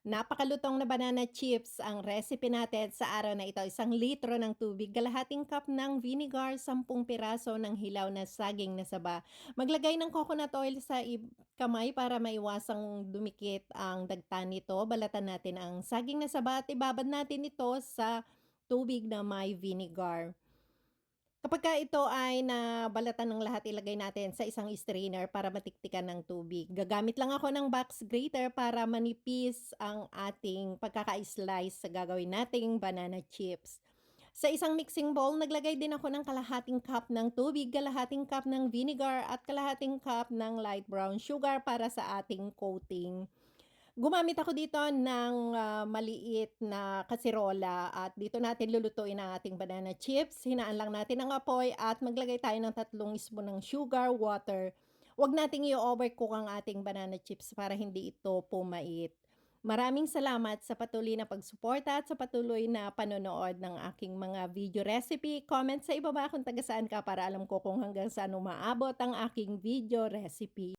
Napakalutong na banana chips ang recipe natin sa araw na ito. 1 litro ng tubig, kalahating cup ng vinegar, 10 piraso ng hilaw na saging na saba. Maglagay ng coconut oil sa kamay para maiwasang dumikit ang dagta nito. Balatan natin ang saging na saba at ibabad natin ito sa tubig na may vinegar. Kapagka ito ay nabalatan ng lahat, ilagay natin sa isang strainer para matiktikan ng tubig. Gagamit lang ako ng box grater para manipis ang ating pagkaka-slice sa gagawin nating banana chips. Sa isang mixing bowl, naglagay din ako ng kalahating cup ng tubig, kalahating cup ng vinegar at kalahating cup ng light brown sugar para sa ating coating. Gumamit ako dito ng, maliit na kasirola at dito natin lulutuin ang ating banana chips. Hinaan lang natin ang apoy at maglagay tayo ng 3 spoon ng sugar, water. Huwag nating i-overcook ang ating banana chips para hindi ito pumait. Maraming salamat sa patuloy na pagsuporta at sa patuloy na panonood ng aking mga video recipe. Comment sa ibaba kung taga saan ka para alam ko kung hanggang saan umaabot ang aking video recipe.